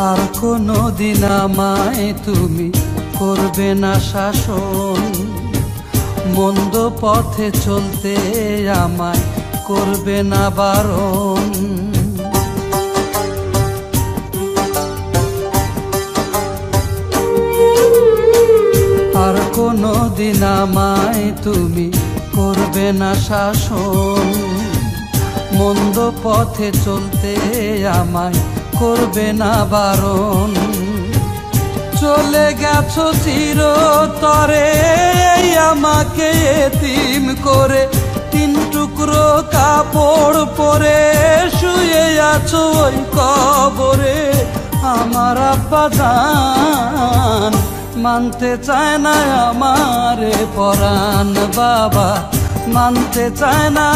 আর কোনো দিন আমায় তুমি করবে না শাসন, মন্দ পথে চলতে আমায় করবে না বারণ। আর কোনো দিন আমায় তুমি করবে না শাসন, মন্দ পথে চলতে আমায় করবে না বারণ। চলে গেছো চিরতরে আমাকে এতিম করে, তিন টুকরো কাপড় পরে শুয়ে আছো ওই কবরে। আমার আব্বা জান মানতে চায় না আমারে পরাণ, বাবা মানতে চায় না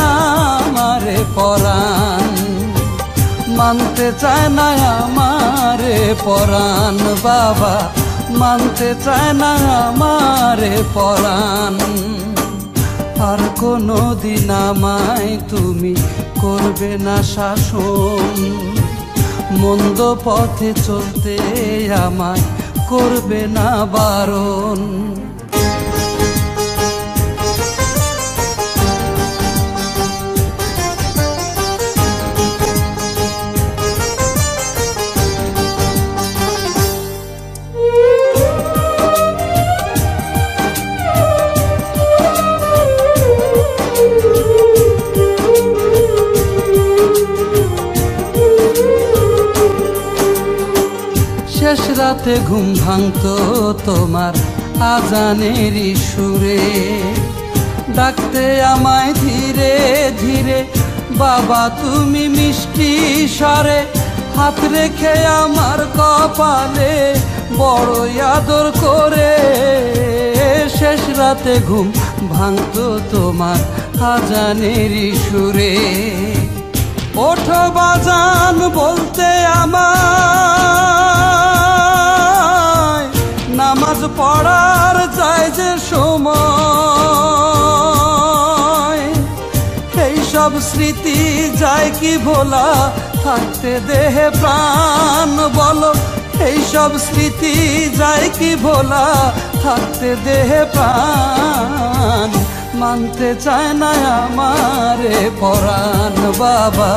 আমারে পরাণ, মানতে চায় না আমারে পরাণ, বাবা মানতে চায় না আমারে পরাণ। আর কোনো দিন আমায় তুমি করবে না শাসন, মন্দ পথে চলতে আমায় করবে না বারণ। শেষ রাতে ঘুম ভাঙতো তোমার আজানের সুরে, ডাকতে আমায় ধীরে ধীরে বাবা তুমি মিষ্টি স্বরে। হাত রেখে আমার কপালে বড় আদর করে, শেষ রাতে ঘুম ভাঙতো তোমার আজানের সুরে। ওঠো বাজান বলতে আমায়, নামাজ পড়ার যায় যে সময়। এই সব স্মৃতি যায় কি ভোলা, থাকতে দেহে প্রাণ বলো। এই সব স্মৃতি যায় কি ভোলা, থাকতে দেহে প্রাণ। মানতে চায় না আমারে পরাণ, বাবা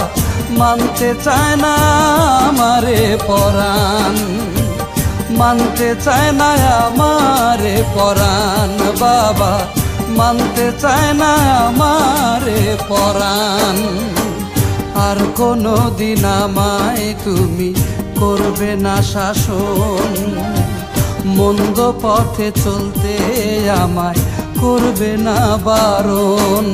মানতে চায় না আমারে পরাণ, মানতে চায় না আমারে পরাণ, বাবা মানতে চায় না আমারে পরাণ। আর কোনো দিন আমায় তুমি করবে না শাসন, মন্দ পথে চলতে আমায় করবে না বারণ।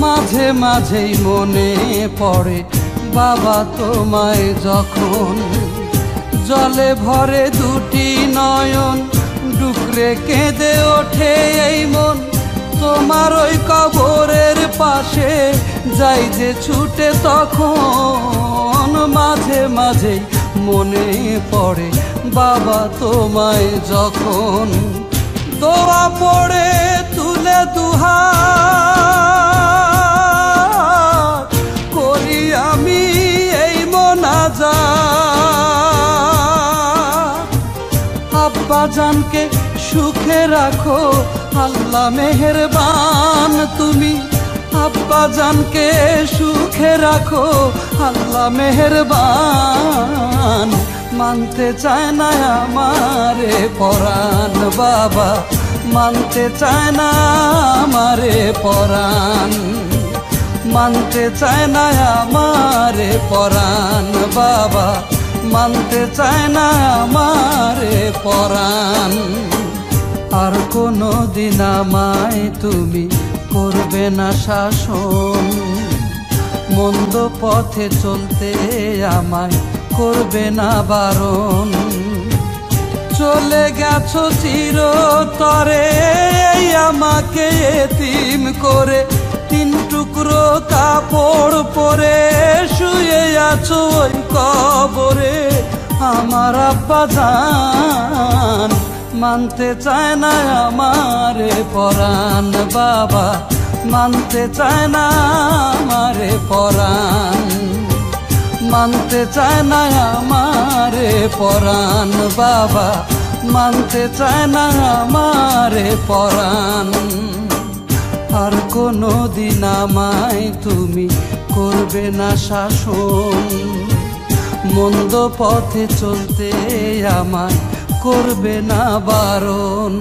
মাঝে মাঝেই মনে পড়ে বাবা তোমায় যখন, জলে ভরে দুটি নয়ন ডুকরে কেঁদে ওঠে এই মন। তোমার ওই কবরের পাশে যাই যে ছুটে তখন, মাঝে মাঝেই মনে পড়ে বাবা তোমায় যখন। দোয়া পড়ে তুলে দুহাত করি আমি এই মোনাজাত। আব্বা জানকে সুখে রাখো আল্লাহ মেহেরবান তুমি, আব্বা জানকে সুখে রাখো আল্লাহ মেহেরবান। মানতে চায় না আমারে পরাণ, বাবা মানতে চায় না আমারে পরাণ, মানতে চায় না আমারে পরাণ, বাবা মানতে চায় না আমারে পরাণ। আর কোনো দিন আমায় তুমি করবে না শাসন, মন্দ পথে চলতে আমায় করবে না বারণ। চলে গেছো চিরতরে আমাকে এতিম করে, তিন টুকরো কাপড় পরে শুয়ে আছো ওই কবরে। আমার আব্বা জান মানতে চায় না আমারে পরাণ, বাবা মানতে চায় না আমারে পরাণ, মানতে চায় না আমারে পরাণ, বাবা মানতে চায় না আমারে পরাণ। আর কোনো দিন আমায় তুমি করবে না শাসন, মন্দ পথে চলতে আমায় করবে না বারণ।